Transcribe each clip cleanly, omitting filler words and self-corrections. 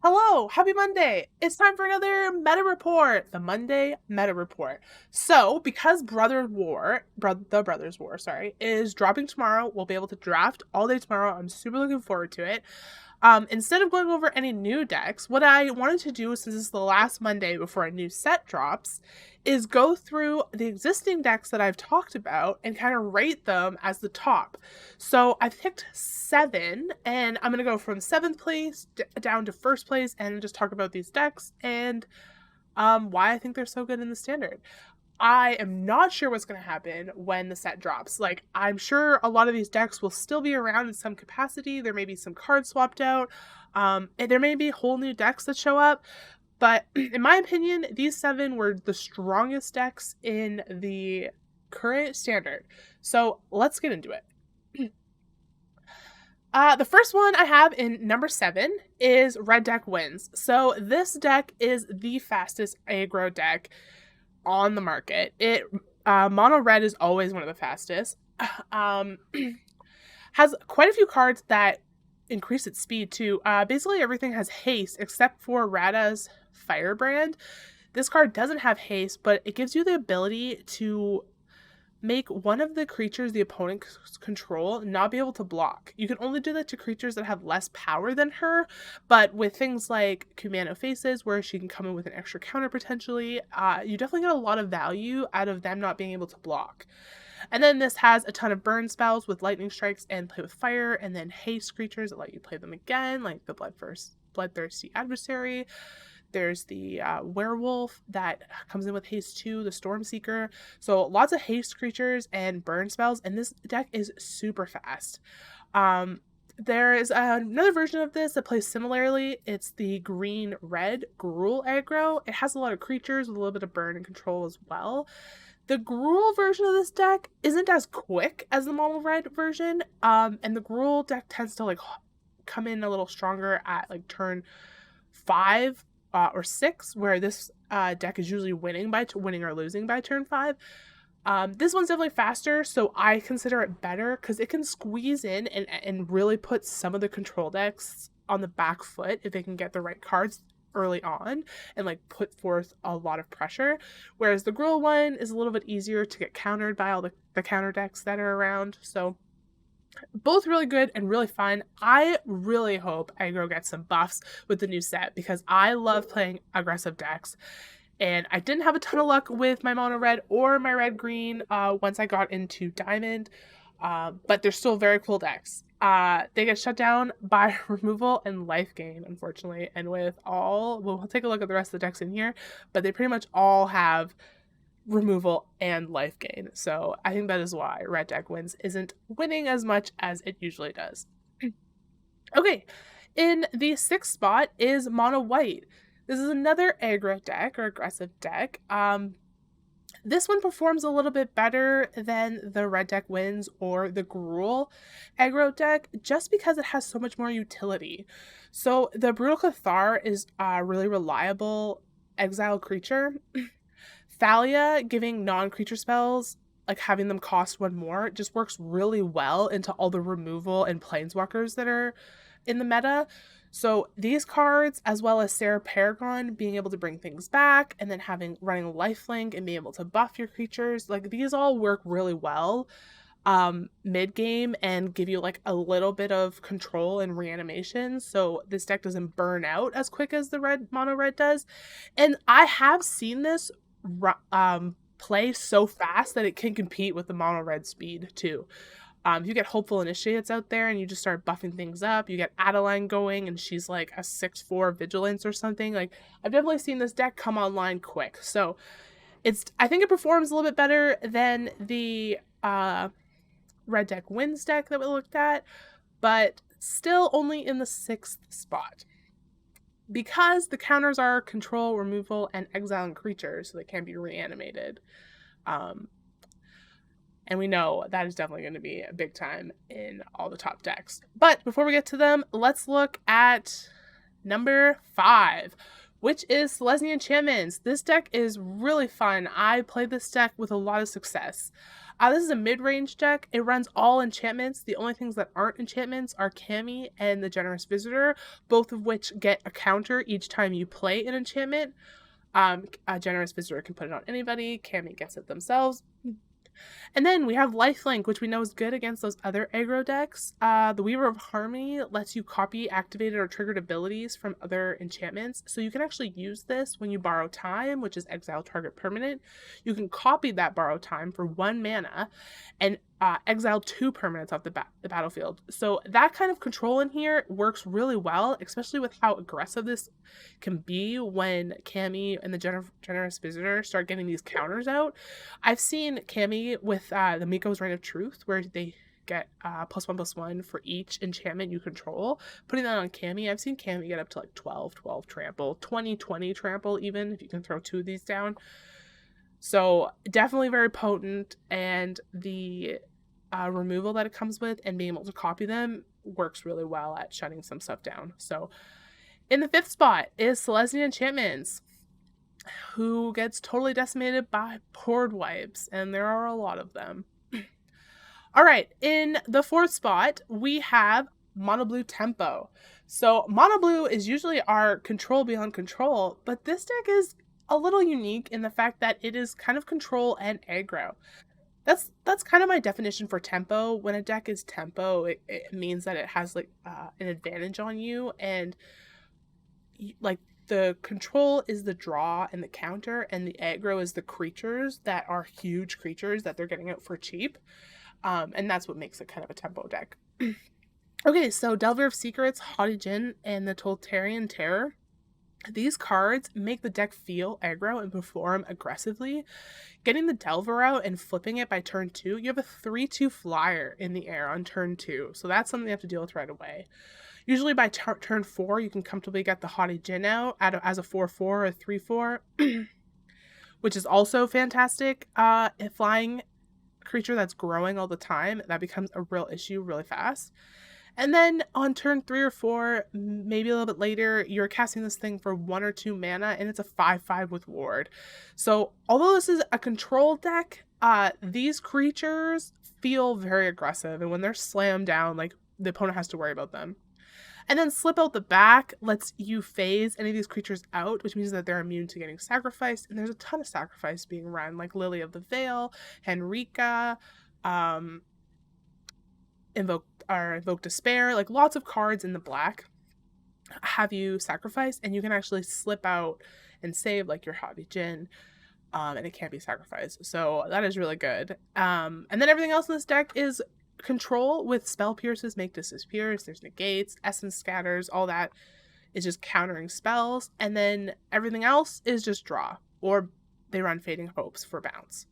Hello, happy Monday. It's time for another meta report, the Monday meta report. So, because the Brothers War, sorry, is dropping tomorrow, we'll be able to draft all day tomorrow. I'm super looking forward to it. Instead of going over any new decks, what I wanted to do, since it's the last Monday before a new set drops, is go through the existing decks that I've talked about and kind of rate them as the top. So I've picked 7, and I'm going to go from 7th place down to 1st place and just talk about these decks and why I think they're so good in the standard. I am not sure what's going to happen when the set drops. Like, I'm sure a lot of these decks will still be around in some capacity. There may be some cards swapped out. And there may be whole new decks that show up. But in my opinion, these 7 were the strongest decks in the current standard. So let's get into it. The first one I have in number 7 is Red Deck Wins. So this deck is the fastest aggro deck on the market. Mono red is always one of the fastest. Has quite a few cards that increase its speed too. Basically everything has haste except for Rada's Firebrand. This card doesn't have haste, but it gives you the ability to make one of the creatures the opponent control not be able to block. You can only do that to creatures that have less power than her, but with things like Kumano Faces, where she can come in with an extra counter potentially, you definitely get a lot of value out of them not being able to block. And then this has a ton of burn spells with lightning strikes and play with fire, and then haste creatures that let you play them again, like the Bloodthirsty Adversary. There's the werewolf that comes in with haste 2, the Stormseeker. So lots of haste creatures and burn spells, and this deck is super fast. There is another version of this that plays similarly. It's the green-red Gruul aggro. It has a lot of creatures with a little bit of burn and control as well. The Gruul version of this deck isn't as quick as the mono red version, and the Gruul deck tends to come in a little stronger at turn 5 or 6, where this deck is usually winning or losing by turn 5. This one's definitely faster, so I consider it better because it can squeeze in and really put some of the control decks on the back foot if they can get the right cards early on and put forth a lot of pressure. Whereas the Gruul one is a little bit easier to get countered by all the counter decks that are around. So both really good and really fun. I really hope Aggro gets some buffs with the new set because I love playing aggressive decks. And I didn't have a ton of luck with my mono red or my red green once I got into Diamond. But they're still very cool decks. They get shut down by removal and life gain, unfortunately. And we'll take a look at the rest of the decks in here, but they pretty much all have removal and life gain. So I think that is why Red Deck Wins isn't winning as much as it usually does. Okay, in the 6th spot is Mono White. This is another aggro deck or aggressive deck. This one performs a little bit better than the Red Deck Wins or the Gruul aggro deck just because it has so much more utility. So the Brutal Cathar is a really reliable exile creature. Thalia giving non-creature spells, having them cost 1 more, just works really well into all the removal and planeswalkers that are in the meta. So these cards, as well as Sarah Paragon being able to bring things back, and then running lifelink and being able to buff your creatures, these all work really well mid-game and give you a little bit of control and reanimation, so this deck doesn't burn out as quick as the mono red does. And I have seen this play so fast that it can compete with the mono red speed too. You get Hopeful Initiates out there and you just start buffing things up. You get Adeline going and she's a 6/4 vigilance or something. I've definitely seen this deck come online quick. So I think it performs a little bit better than the Red Deck Wins deck that we looked at, but still only in the 6th spot. Because the counters are control, removal, and exiling creatures, so they can't be reanimated. And we know that is definitely going to be a big time in all the top decks. But before we get to them, let's look at number 5, which is Selesnya Enchantments. This deck is really fun. I played this deck with a lot of success. This is a mid-range deck. It runs all enchantments. The only things that aren't enchantments are Cammy and the Generous Visitor, both of which get a counter each time you play an enchantment. A Generous Visitor can put it on anybody. Cammy gets it themselves. And then we have Lifelink, which we know is good against those other aggro decks. The Weaver of Harmony lets you copy activated or triggered abilities from other enchantments. So you can actually use this when you borrow time, which is exile target permanent. You can copy that borrow time for 1 mana and exile 2 permanents off the battlefield. So that kind of control in here works really well, especially with how aggressive this can be when Cammy and the Generous Visitor start getting these counters out. I've seen Cammy with the Miko's Reign of Truth, where they get +1/+1 for each enchantment you control. Putting that on Cammy, I've seen Cammy get up to like 12 trample, 20 trample even, if you can throw 2 of these down. So definitely very potent, and the removal that it comes with and being able to copy them works really well at shutting some stuff down. So in the 5th spot is Selesnya Enchantments, who gets totally decimated by board wipes, and there are a lot of them. All right, in the 4th spot, we have Mono Blue Tempo. So Mono Blue is usually our control beyond control, but this deck is a little unique in the fact that it is kind of control and aggro. That's kind of my definition for tempo. When a deck is tempo, it means that it has like an advantage on you, and like the control is the draw and the counter, and the aggro is the creatures that are huge creatures that they're getting out for cheap. And that's what makes it kind of a tempo deck. Okay, so Delver of Secrets, Haughty Djinn, and the Toltarian Terror. These cards make the deck feel aggro and perform aggressively. Getting the Delver out and flipping it by turn 2, you have a 3/2 flyer in the air on turn 2. So that's something you have to deal with right away. Usually by turn 4, you can comfortably get the Haughty Djinn out as a 4/4 or 3/4, which is also fantastic. A flying creature that's growing all the time, that becomes a real issue really fast. And then on turn 3 or 4, maybe a little bit later, you're casting this thing for 1 or 2 mana, and it's a 5/5 with ward. So although this is a control deck, these creatures feel very aggressive, and when they're slammed down, like, the opponent has to worry about them. And then Slip Out the Back lets you phase any of these creatures out, which means that they're immune to getting sacrificed, and there's a ton of sacrifice being run, like Lily of the Veil, Henrika, Invoke Despair, like lots of cards in the black have you sacrifice, and you can actually slip out and save like your Haughty Djinn, and it can't be sacrificed. So that is really good. And then everything else in this deck is control with Spell Pierces, Make Disappears, there's Negates, Essence Scatters, all that is just countering spells, and then everything else is just draw, or they run Fading Hopes for bounce.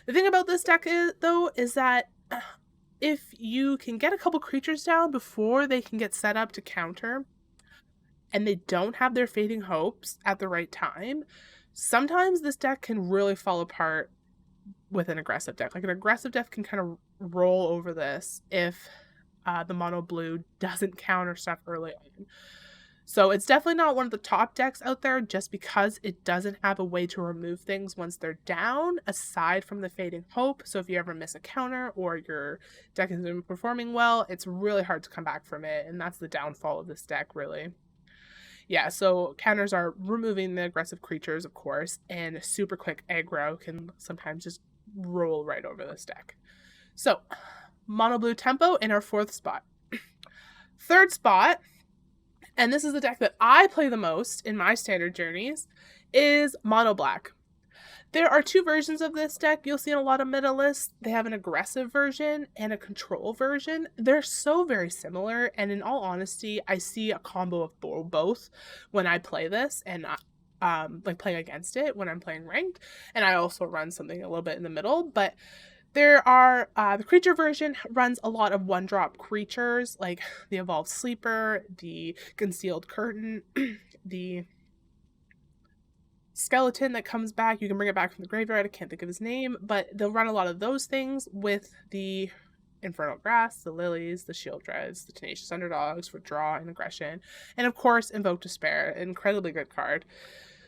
The thing about this deck is that if you can get a couple creatures down before they can get set up to counter, and they don't have their Fading Hopes at the right time, sometimes this deck can really fall apart with an aggressive deck. Like, an aggressive deck can kind of roll over this if the mono blue doesn't counter stuff early on. So it's definitely not one of the top decks out there, just because it doesn't have a way to remove things once they're down, aside from the Fading Hope. So if you ever miss a counter or your deck isn't been performing well, it's really hard to come back from it, and that's the downfall of this deck, really. Yeah, so counters are removing the aggressive creatures, of course, and super quick aggro can sometimes just roll right over this deck. So, Mono Blue Tempo in our 4th spot. 3rd spot, and this is the deck that I play the most in my standard journeys, is Mono Black. There are 2 versions of this deck you'll see in a lot of meta lists. They have an aggressive version and a control version. They're so very similar, and in all honesty, I see a combo of both when I play this, and like playing against it when I'm playing ranked, and I also run something a little bit in the middle. But there are the creature version runs a lot of 1-drop creatures, like the Evolved Sleeper, the Concealed Curtain, the skeleton that comes back. You can bring it back from the graveyard. I can't think of his name, but they'll run a lot of those things with the Infernal Grass, the Lilies, the Shield Dreads, the Tenacious Underdogs for draw and aggression, and of course Invoke Despair, an incredibly good card.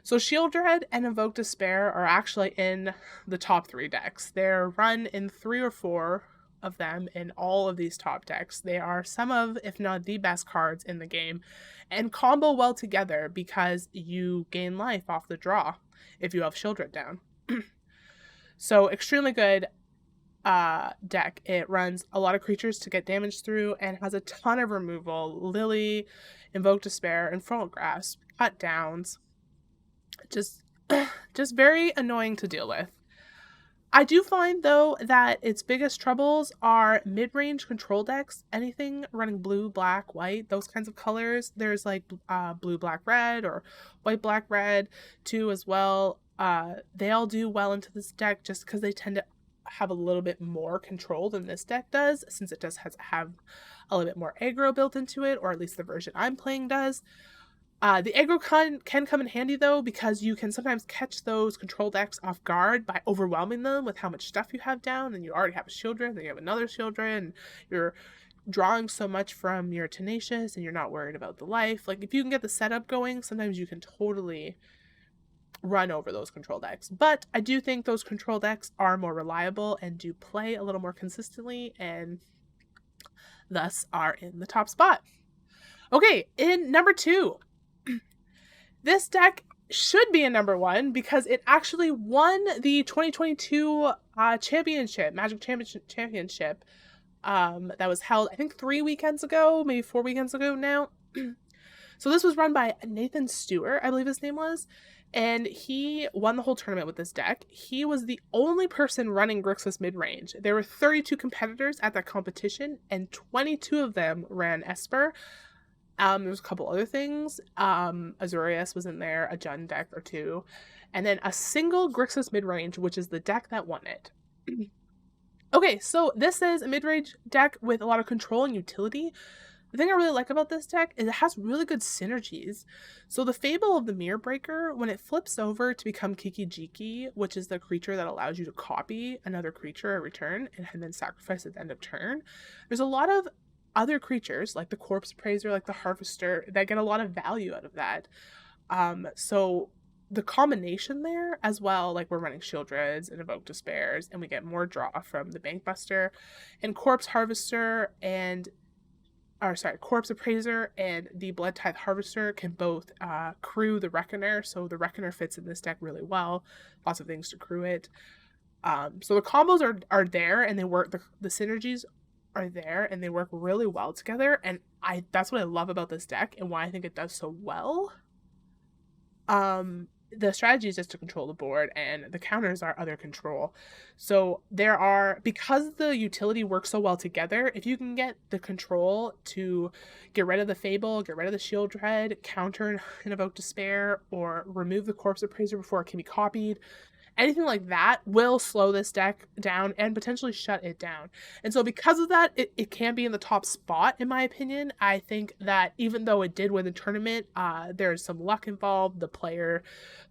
So Shield Dread and Invoke Despair are actually in the top 3 decks. They're run in 3 or 4 of them in all of these top decks. They are some of, if not the best cards in the game, and combo well together because you gain life off the draw if you have Shield Dread down. So extremely good deck. It runs a lot of creatures to get damage through and has a ton of removal. Lily, Invoke Despair, Infernal Grasp, Cut Downs. Just very annoying to deal with. I do find, though, that its biggest troubles are mid-range control decks. Anything running blue, black, white, those kinds of colors. There's like blue, black, red, or white, black, red too as well. They all do well into this deck just because they tend to have a little bit more control than this deck does, since it does have a little bit more aggro built into it, or at least the version I'm playing does. The aggro can come in handy, though, because you can sometimes catch those control decks off guard by overwhelming them with how much stuff you have down, and you already have a Shieldred, then you have another Shieldred, and you're drawing so much from your Tenacious, and you're not worried about the life. Like, if you can get the setup going, sometimes you can totally run over those control decks. But I do think those control decks are more reliable and do play a little more consistently, and thus are in the top spot. Okay, in number 2... this deck should be in number 1 because it actually won the 2022 championship, Magic Championship, that was held, I think, 3 weekends ago, maybe 4 weekends ago now. So this was run by Nathan Stewart, I believe his name was, and he won the whole tournament with this deck. He was the only person running Grixis Midrange. There were 32 competitors at that competition, and 22 of them ran Esper. There's a couple other things. Azorius was in there, a Jund deck or 2, and then a single Grixis Midrange, which is the deck that won it. Okay, so this is a midrange deck with a lot of control and utility. The thing I really like about this deck is it has really good synergies. So the Fable of the Mirror Breaker, when it flips over to become Kiki Jiki, which is the creature that allows you to copy another creature every turn and then sacrifice at the end of turn, there's a lot of other creatures like the Corpse Appraiser, like the Harvester, that get a lot of value out of that. So the combination there as well, like we're running Shieldreds and Invoke Despairs, and we get more draw from the Bankbuster, and Corpse Appraiser and the Blood Tithe Harvester can both crew the Reckoner, so the Reckoner fits in this deck really well. Lots of things to crew it. So the combos are there, and they work. The synergies are there, and they work really well together, and that's what I love about this deck and why I think it does so well. The strategy is just to control the board, and the counters are other control. So because the utility works so well together, if you can get the control to get rid of the Fable, get rid of the Shieldred, counter and Invoke Despair, or remove the Corpse Appraiser before it can be copied, anything like that will slow this deck down and potentially shut it down. And so because of that, it can be in the top spot, in my opinion. I think that even though it did win the tournament, there's some luck involved. The player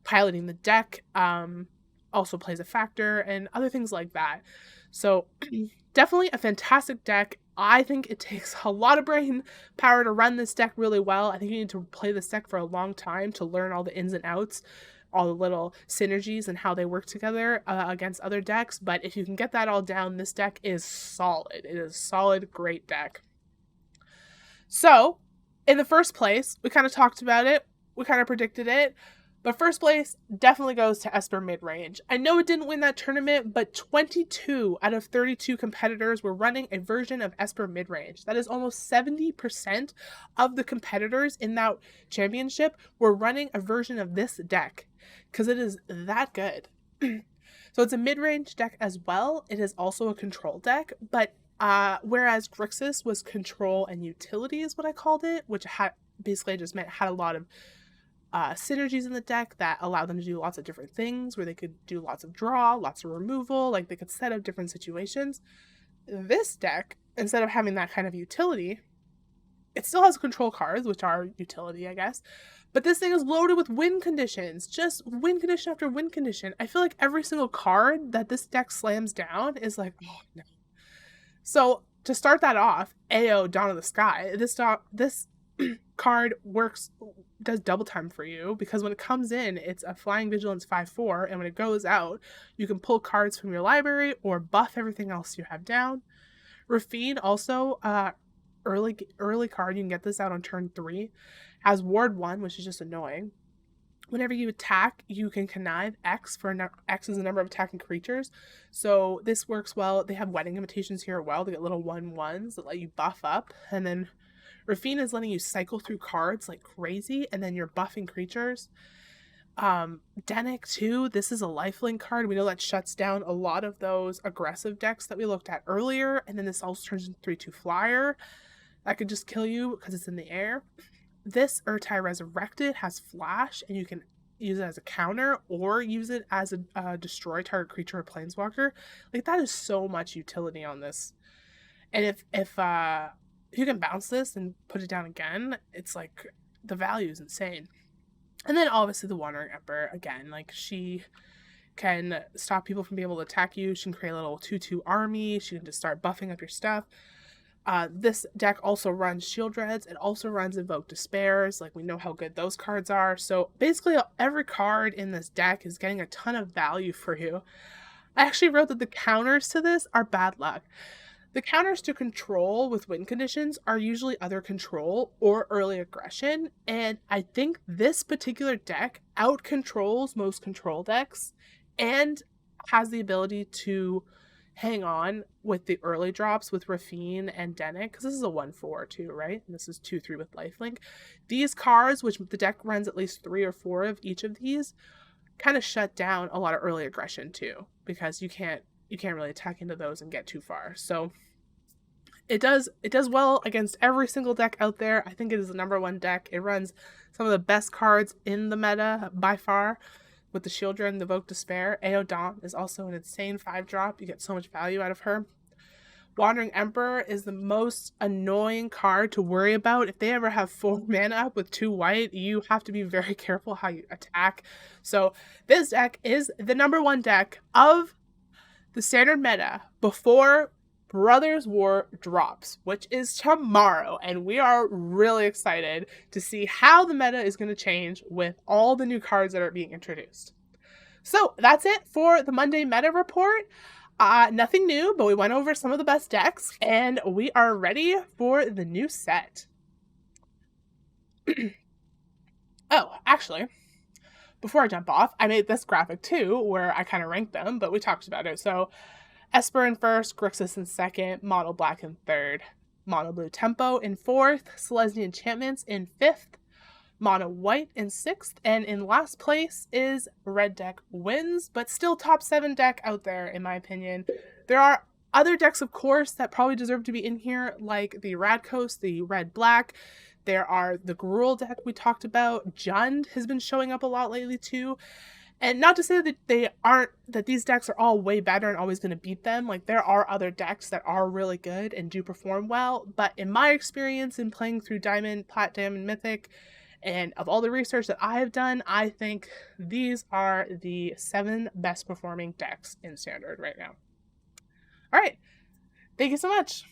piloting the deck also plays a factor, and other things like that. So definitely a fantastic deck. I think it takes a lot of brain power to run this deck really well. I think you need to play this deck for a long time to learn all the ins and outs, all the little synergies and how they work together against other decks. But if you can get that all down, this deck is solid. It is a solid, great deck. So, in the first place, we kind of talked about it. We kind of predicted it. But first place definitely goes to Esper Midrange. I know it didn't win that tournament, but 22 out of 32 competitors were running a version of Esper Midrange. That is almost 70% of the competitors in that championship were running a version of this deck, because it is that good. So it's a mid-range deck as well. It is also a control deck, but whereas Grixis was control and utility is what I called it, which basically just meant had a lot of synergies in the deck that allowed them to do lots of different things, where they could do lots of draw, lots of removal, like they could set up different situations. This deck, instead of having that kind of utility, it still has control cards, which are utility, I guess, but this thing is loaded with win conditions, just win condition after win condition. I feel like every single card that this deck slams down is like, oh no. So to start that off, AO Dawn of the Sky, this card does double time for you, because when it comes in, it's a flying vigilance 5/4, and when it goes out, you can pull cards from your library or buff everything else you have down. Rafine also, early card, you can get this out on turn 3, has ward 1, which is just annoying. Whenever you attack, you can connive X X is the number of attacking creatures. So this works well. They have wedding invitations here as well. They get little 1/1s that let you buff up. And then Rafine is letting you cycle through cards like crazy, and then you're buffing creatures. Denick too, this is a lifelink card. We know that shuts down a lot of those aggressive decks that we looked at earlier. And then this also turns into 3/2 flyer. That could just kill you because it's in the air. This Urtai Resurrected has flash, and you can use it as a counter or use it as a destroy target creature or planeswalker. Like, that is so much utility on this. And if you can bounce this and put it down again, it's like the value is insane. And then obviously the Wandering Emperor, again, like, she can stop people from being able to attack you. She can create a little 2/2 army. She can just start buffing up your stuff. This deck also runs Shield Dreads. It also runs Invoke Despairs. Like, we know how good those cards are. So basically every card in this deck is getting a ton of value for you. I actually wrote that the counters to this are bad luck. The counters to control with win conditions are usually other control or early aggression. And I think this particular deck out-controls most control decks and has the ability to hang on with the early drops with Rafine and Denick, because this is a 1/4 too, right? And this is 2/3 with lifelink. These cards, which the deck runs at least 3 or 4 of each of these, kind of shut down a lot of early aggression too, because you can't really attack into those and get too far. So it does well against every single deck out there. I think it is the number 1 deck. It runs some of the best cards in the meta by far. With the Shieldred and the Invoke Despair. Aeodon is also an insane 5-drop. You get so much value out of her. Wandering Emperor is the most annoying card to worry about. If they ever have 4 mana up with 2 white, you have to be very careful how you attack. So this deck is the number 1 deck of the standard meta before Brothers War drops, which is tomorrow, and we are really excited to see how the meta is going to change with all the new cards that are being introduced. So that's it for the Monday meta report. Nothing new, but we went over some of the best decks, and we are ready for the new set. Oh, actually, before I jump off, I made this graphic too, where I kind of ranked them, but we talked about it. So Esper in first, Grixis in second, Mono Black in third, Mono Blue Tempo in fourth, Selesnya Enchantments in fifth, Mono White in sixth, and in last place is Red Deck Wins, but still top 7 deck out there, in my opinion. There are other decks, of course, that probably deserve to be in here, like the Radkos, the Red Black. There are the Gruul deck we talked about. Jund has been showing up a lot lately too. And not to say that these decks are all way better and always going to beat them. Like, there are other decks that are really good and do perform well. But in my experience in playing through Diamond, Platinum, and Mythic, and of all the research that I have done, I think these are the 7 best performing decks in Standard right now. All right. Thank you so much.